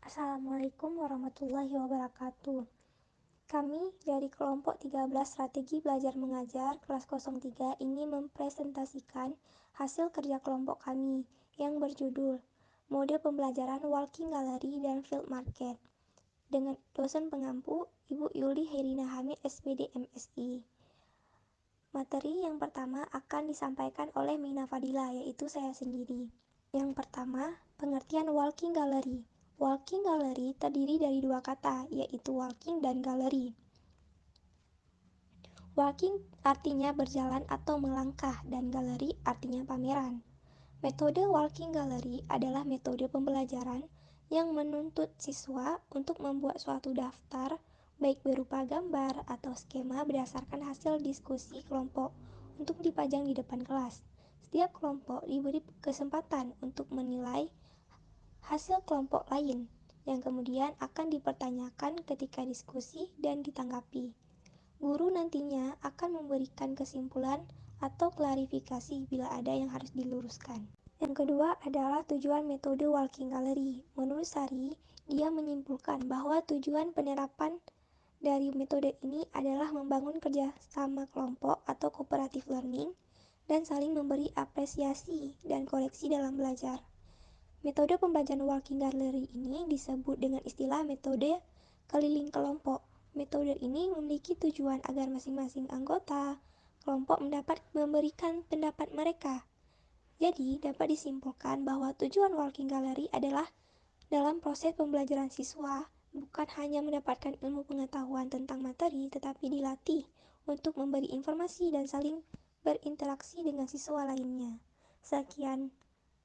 Assalamualaikum warahmatullahi wabarakatuh. Kami dari kelompok 13 Strategi Belajar Mengajar kelas 03 ingin mempresentasikan hasil kerja kelompok kami yang berjudul Mode Pembelajaran Walking Gallery dan Field Market dengan dosen pengampu Ibu Yuli Herina Hamid SPD MSI. Materi yang pertama akan disampaikan oleh Mina Fadila, yaitu saya sendiri. Yang pertama, pengertian walking gallery. Walking gallery terdiri dari dua kata, yaitu walking dan gallery. Walking artinya berjalan atau melangkah, dan gallery artinya pameran. Metode walking gallery adalah metode pembelajaran yang menuntut siswa untuk membuat suatu daftar, baik berupa gambar atau skema berdasarkan hasil diskusi kelompok untuk dipajang di depan kelas. Setiap kelompok diberi kesempatan untuk menilai hasil kelompok lain, yang kemudian akan dipertanyakan ketika diskusi dan ditanggapi. Guru nantinya akan memberikan kesimpulan atau klarifikasi bila ada yang harus diluruskan. Yang kedua adalah tujuan metode walking gallery. Menurut Sari, dia menyimpulkan bahwa tujuan penerapan dari metode ini adalah membangun kerjasama kelompok atau cooperative learning dan saling memberi apresiasi dan koreksi dalam belajar. Metode pembelajaran walking gallery ini disebut dengan istilah metode keliling kelompok. Metode ini memiliki tujuan agar masing-masing anggota kelompok mendapat memberikan pendapat mereka. Jadi, dapat disimpulkan bahwa tujuan walking gallery adalah dalam proses pembelajaran siswa bukan hanya mendapatkan ilmu pengetahuan tentang materi, tetapi dilatih untuk memberi informasi dan saling berinteraksi dengan siswa lainnya. Sekian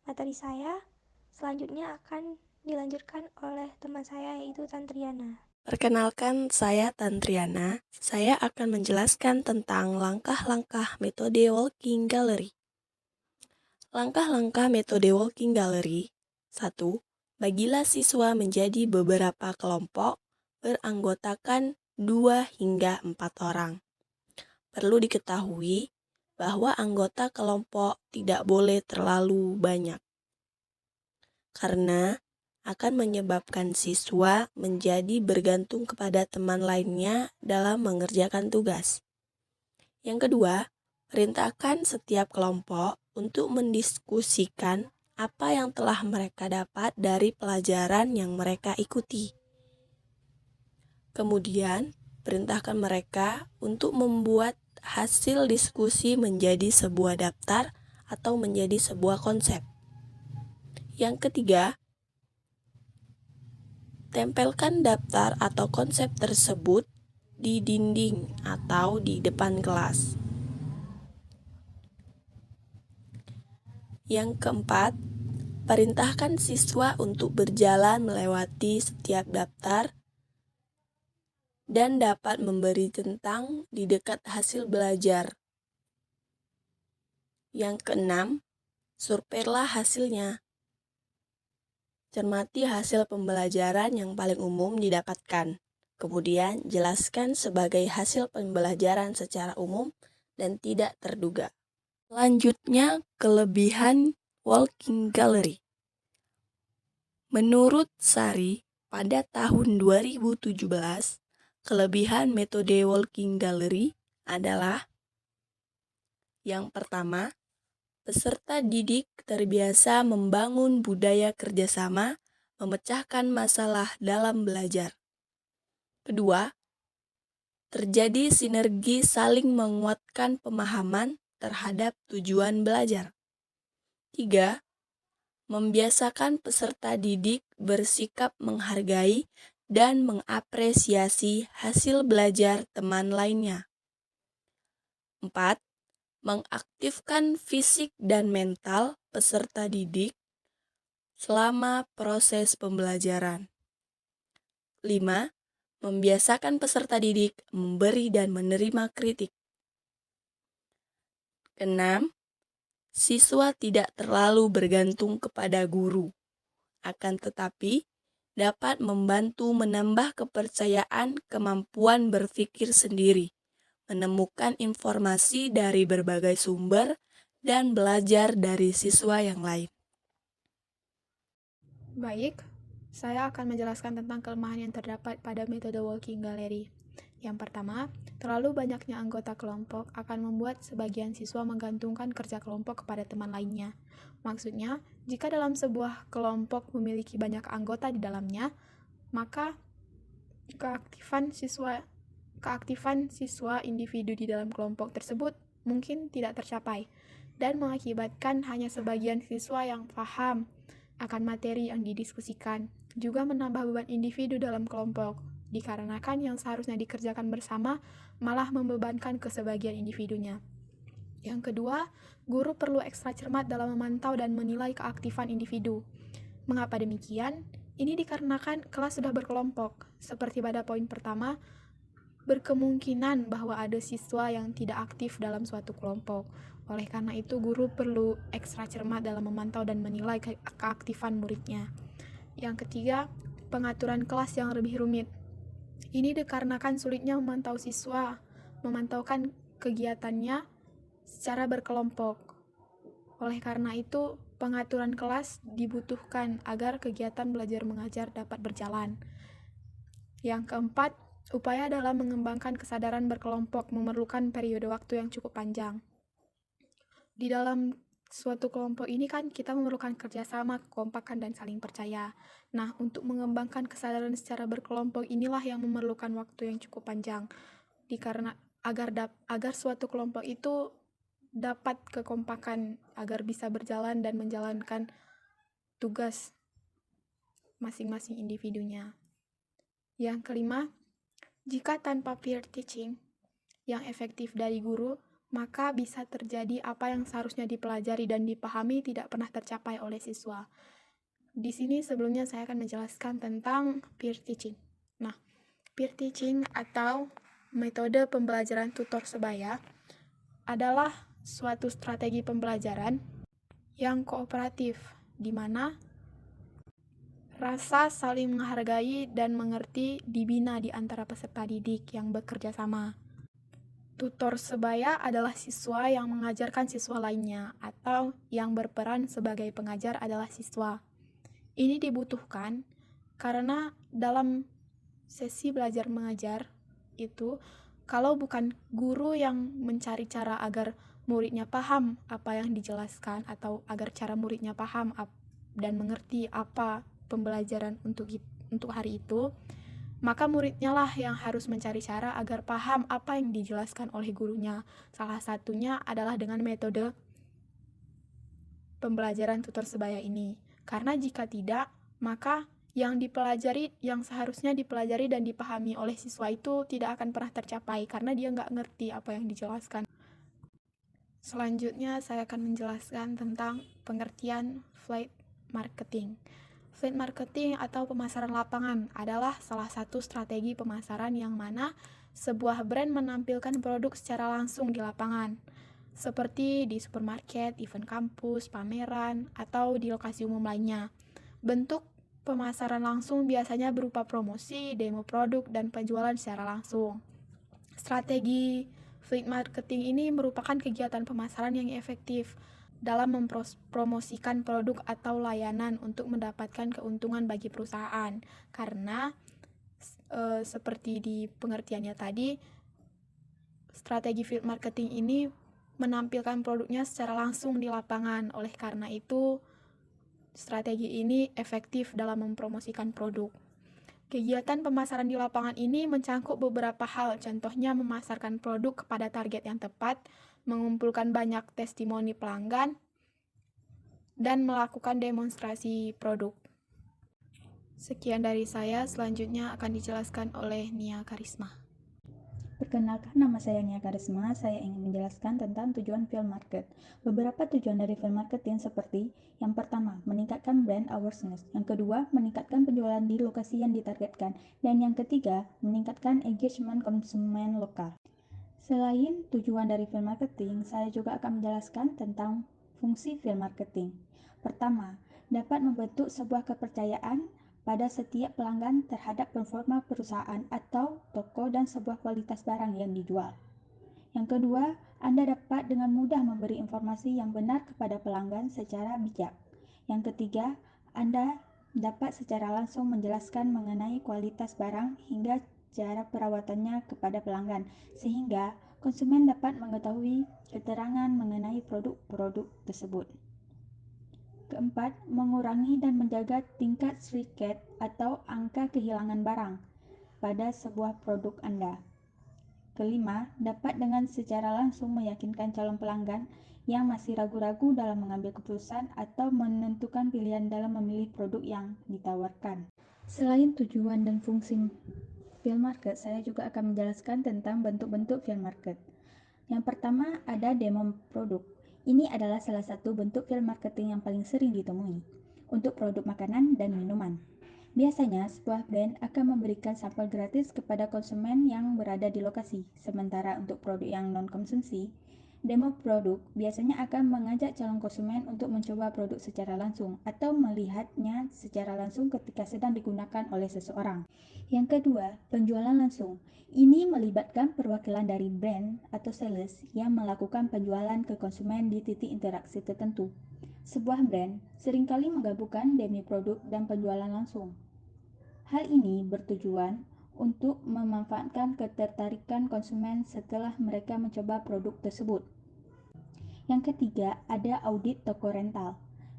materi saya. Selanjutnya akan dilanjutkan oleh teman saya, yaitu Tantriana. Perkenalkan, saya Tantriana. Saya akan menjelaskan tentang langkah-langkah metode walking gallery. Langkah-langkah metode walking gallery. 1. Bagilah siswa menjadi beberapa kelompok beranggotakan 2 hingga 4 orang. Perlu diketahui bahwa anggota kelompok tidak boleh terlalu banyak, karena akan menyebabkan siswa menjadi bergantung kepada teman lainnya dalam mengerjakan tugas. Yang kedua, perintahkan setiap kelompok untuk mendiskusikan apa yang telah mereka dapat dari pelajaran yang mereka ikuti. Kemudian, perintahkan mereka untuk membuat hasil diskusi menjadi sebuah daftar atau menjadi sebuah konsep. Yang ketiga, tempelkan daftar atau konsep tersebut di dinding atau di depan kelas. Yang keempat, perintahkan siswa untuk berjalan melewati setiap daftar dan dapat memberi tentang di dekat hasil belajar. Yang keenam, surveilah hasilnya. Cermati hasil pembelajaran yang paling umum didapatkan. Kemudian, jelaskan sebagai hasil pembelajaran secara umum dan tidak terduga. Selanjutnya, kelebihan walking gallery. Menurut Sari, pada tahun 2017, kelebihan metode walking gallery adalah: yang pertama, peserta didik terbiasa membangun budaya kerjasama, memecahkan masalah dalam belajar. Kedua, terjadi sinergi saling menguatkan pemahaman terhadap tujuan belajar. 3. Membiasakan peserta didik bersikap menghargai dan mengapresiasi hasil belajar teman lainnya. 4. Mengaktifkan fisik dan mental peserta didik selama proses pembelajaran. 5. Membiasakan peserta didik memberi dan menerima kritik. 6. Siswa tidak terlalu bergantung kepada guru, akan tetapi dapat membantu menambah kepercayaan kemampuan berpikir sendiri, menemukan informasi dari berbagai sumber, dan belajar dari siswa yang lain. Baik, Saya akan menjelaskan tentang kelemahan yang terdapat pada metode walking gallery. Yang pertama, terlalu banyaknya anggota kelompok akan membuat sebagian siswa menggantungkan kerja kelompok kepada teman lainnya. Maksudnya, jika dalam sebuah kelompok memiliki banyak anggota di dalamnya, maka keaktifan siswa individu di dalam kelompok tersebut mungkin tidak tercapai dan mengakibatkan hanya sebagian siswa yang paham akan materi yang didiskusikan, juga menambah beban individu dalam kelompok, dikarenakan yang seharusnya dikerjakan bersama malah membebankan ke sebagian individunya. Yang kedua, guru perlu ekstra cermat dalam memantau dan menilai keaktifan individu. Mengapa demikian? Ini dikarenakan kelas sudah berkelompok. Seperti pada poin pertama, berkemungkinan bahwa ada siswa yang tidak aktif dalam suatu kelompok. Oleh karena itu, guru perlu ekstra cermat dalam memantau dan menilai keaktifan muridnya. Yang ketiga, pengaturan kelas yang lebih rumit. Ini dikarenakan sulitnya memantaukan kegiatannya secara berkelompok. Oleh karena itu, pengaturan kelas dibutuhkan agar kegiatan belajar mengajar dapat berjalan. Yang keempat, upaya dalam mengembangkan kesadaran berkelompok memerlukan periode waktu yang cukup panjang. Di dalam suatu kelompok ini kan kita memerlukan kerjasama, kekompakan, dan saling percaya. Nah, untuk mengembangkan kesadaran secara berkelompok inilah yang memerlukan waktu yang cukup panjang. Agar suatu kelompok itu dapat kekompakan, agar bisa berjalan dan menjalankan tugas masing-masing individunya. Yang kelima, jika tanpa peer teaching yang efektif dari guru, maka bisa terjadi apa yang seharusnya dipelajari dan dipahami tidak pernah tercapai oleh siswa. Di sini sebelumnya saya akan menjelaskan tentang peer teaching. Nah, peer teaching atau metode pembelajaran tutor sebaya adalah suatu strategi pembelajaran yang kooperatif, di mana rasa saling menghargai dan mengerti dibina di antara peserta didik yang bekerja sama. Tutor sebaya adalah siswa yang mengajarkan siswa lainnya, atau yang berperan sebagai pengajar adalah siswa. Ini dibutuhkan karena dalam sesi belajar mengajar itu, kalau bukan guru yang mencari cara agar muridnya paham apa yang dijelaskan, atau agar cara muridnya paham dan mengerti apa pembelajaran untuk hari itu, maka muridnya lah yang harus mencari cara agar paham apa yang dijelaskan oleh gurunya. Salah satunya adalah dengan metode pembelajaran tutor sebaya ini. Karena jika tidak, maka yang seharusnya dipelajari dan dipahami oleh siswa itu tidak akan pernah tercapai karena dia nggak ngerti apa yang dijelaskan. Selanjutnya saya akan menjelaskan tentang pengertian flight marketing. Flight marketing atau pemasaran lapangan adalah salah satu strategi pemasaran yang mana sebuah brand menampilkan produk secara langsung di lapangan, seperti di supermarket, event kampus, pameran, atau di lokasi umum lainnya. Bentuk pemasaran langsung biasanya berupa promosi, demo produk, dan penjualan secara langsung. Strategi flight marketing ini merupakan kegiatan pemasaran yang efektif dalam mempromosikan produk atau layanan untuk mendapatkan keuntungan bagi perusahaan. Karena seperti di pengertiannya tadi, strategi field marketing ini menampilkan produknya secara langsung di lapangan. Oleh karena itu, strategi ini efektif dalam mempromosikan produk. Kegiatan pemasaran di lapangan ini mencangkup beberapa hal, contohnya memasarkan produk kepada target yang tepat, mengumpulkan banyak testimoni pelanggan, dan melakukan demonstrasi produk. Sekian dari saya, selanjutnya akan dijelaskan oleh Nia Karisma. Perkenalkan, nama saya Nia Karisma. Saya ingin menjelaskan tentang tujuan field market. Beberapa tujuan dari field marketing seperti yang pertama, meningkatkan brand awareness. Yang kedua, meningkatkan penjualan di lokasi yang ditargetkan. Dan yang ketiga, meningkatkan engagement konsumen lokal. Selain tujuan dari field marketing, saya juga akan menjelaskan tentang fungsi field marketing. Pertama, dapat membentuk sebuah kepercayaan pada setiap pelanggan terhadap performa perusahaan atau toko dan sebuah kualitas barang yang dijual. Yang kedua, Anda dapat dengan mudah memberi informasi yang benar kepada pelanggan secara bijak. Yang ketiga, Anda dapat secara langsung menjelaskan mengenai kualitas barang hingga cara perawatannya kepada pelanggan, sehingga konsumen dapat mengetahui keterangan mengenai produk-produk tersebut. Keempat, mengurangi dan menjaga tingkat shrink atau angka kehilangan barang pada sebuah produk Anda. Kelima, dapat dengan secara langsung meyakinkan calon pelanggan yang masih ragu-ragu dalam mengambil keputusan atau menentukan pilihan dalam memilih produk yang ditawarkan. Selain tujuan dan fungsi field market, saya juga akan menjelaskan tentang bentuk-bentuk field market. Yang pertama ada demo produk. Ini adalah salah satu bentuk field marketing yang paling sering ditemui untuk produk makanan dan minuman. Biasanya, sebuah brand akan memberikan sampel gratis kepada konsumen yang berada di lokasi. Sementara untuk produk yang non-konsumsi, demo produk biasanya akan mengajak calon konsumen untuk mencoba produk secara langsung atau melihatnya secara langsung ketika sedang digunakan oleh seseorang. Yang kedua, penjualan langsung. Ini melibatkan perwakilan dari brand atau sales yang melakukan penjualan ke konsumen di titik interaksi tertentu. Sebuah brand seringkali menggabungkan demo produk dan penjualan langsung. Hal ini bertujuan untuk memanfaatkan ketertarikan konsumen setelah mereka mencoba produk tersebut. Yang ketiga, ada audit toko rental.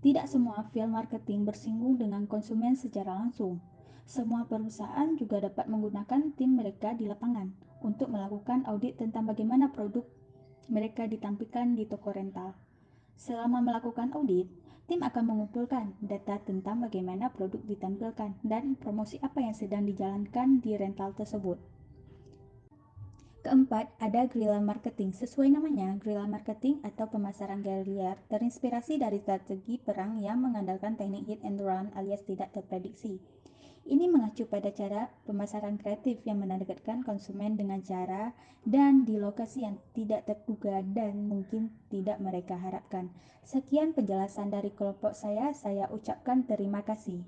Tidak semua field marketing bersinggung dengan konsumen secara langsung. Semua perusahaan juga dapat menggunakan tim mereka di lapangan untuk melakukan audit tentang bagaimana produk mereka ditampilkan di toko rental. Selama melakukan audit, tim akan mengumpulkan data tentang bagaimana produk ditampilkan dan promosi apa yang sedang dijalankan di rental tersebut. Keempat, ada guerrilla marketing. Sesuai namanya, guerrilla marketing atau pemasaran gerilya terinspirasi dari strategi perang yang mengandalkan teknik hit and run alias tidak terprediksi. Ini mengacu pada cara pemasaran kreatif yang menargetkan konsumen dengan cara dan di lokasi yang tidak terduga dan mungkin tidak mereka harapkan. Sekian penjelasan dari kelompok saya ucapkan terima kasih.